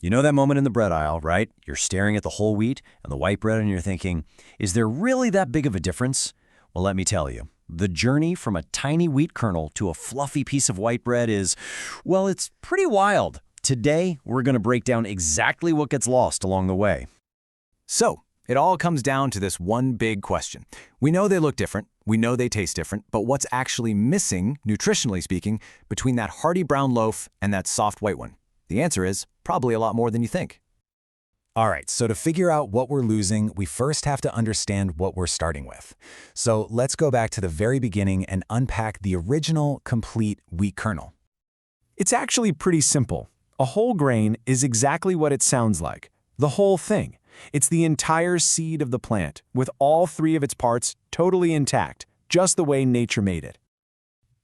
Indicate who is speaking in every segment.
Speaker 1: You know that moment in the bread aisle, right? You're staring at the whole wheat and the white bread and you're thinking, is there really that big of a difference? Well, let me tell you. The journey from a tiny wheat kernel to a fluffy piece of white bread is, well, it's pretty wild. Today, we're going to break down exactly what gets lost along the way.
Speaker 2: So, it all comes down to this one big question. We know they look different, we know they taste different, but what's actually missing, nutritionally speaking, between that hearty brown loaf and that soft white one? The answer is probably a lot more than you think.
Speaker 3: All right, so to figure out what we're losing, we first have to understand what we're starting with. So let's go back to the very beginning and unpack the original, complete wheat kernel.
Speaker 4: It's actually pretty simple. A whole grain is exactly what it sounds like. The whole thing. It's the entire seed of the plant, with all three of its parts totally intact, just the way nature made it.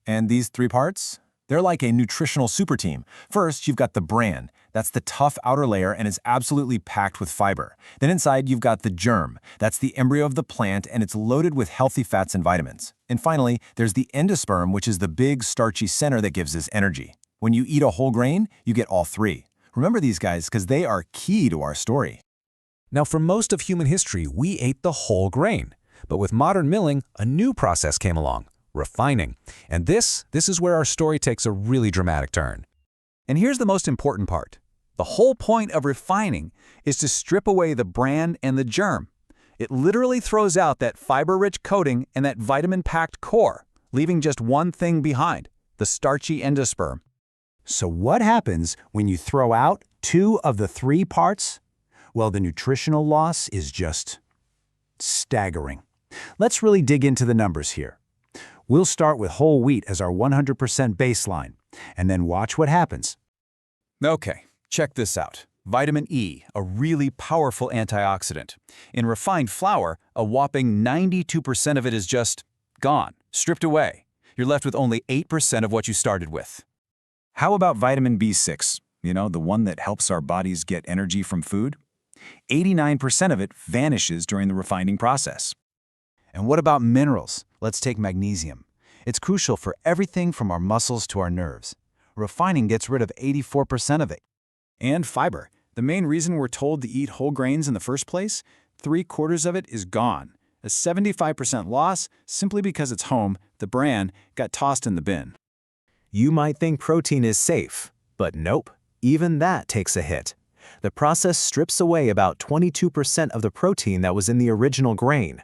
Speaker 5: And these three parts? They're like a nutritional super team. First, you've got the bran. That's the tough outer layer and is absolutely packed with fiber. Then inside, you've got the germ. That's the embryo of the plant and it's loaded with healthy fats and vitamins. And finally, there's the endosperm, which is the big starchy center that gives us energy. When you eat a whole grain, you get all three. Remember these guys because they are key to our story.
Speaker 4: Now, for most of human history, we ate the whole grain. But with modern milling, a new process came along. Refining. And this is where our story takes a really dramatic turn.
Speaker 6: And here's the most important part. The whole point of refining is to strip away the bran and the germ. It literally throws out that fiber-rich coating and that vitamin-packed core, leaving just one thing behind, the starchy endosperm.
Speaker 3: So what happens when you throw out two of the three parts? Well, the nutritional loss is just staggering. Let's really dig into the numbers here. We'll start with whole wheat as our 100% baseline, and then watch what happens.
Speaker 6: Okay, check this out. Vitamin E, a really powerful antioxidant. In refined flour, a whopping 92% of it is just gone, stripped away. You're left with only 8% of what you started with.
Speaker 5: How about vitamin B6? You know, the one that helps our bodies get energy from food? 89% of it vanishes during the refining process.
Speaker 3: And what about minerals? Let's take magnesium. It's crucial for everything from our muscles to our nerves. Refining gets rid of 84% of it.
Speaker 7: And fiber, the main reason we're told to eat whole grains in the first place, 3/4 of it is gone. A 75% loss simply because it's home, the bran, got tossed in the bin.
Speaker 4: You might think protein is safe, but nope, even that takes a hit. The process strips away about 22% of the protein that was in the original grain.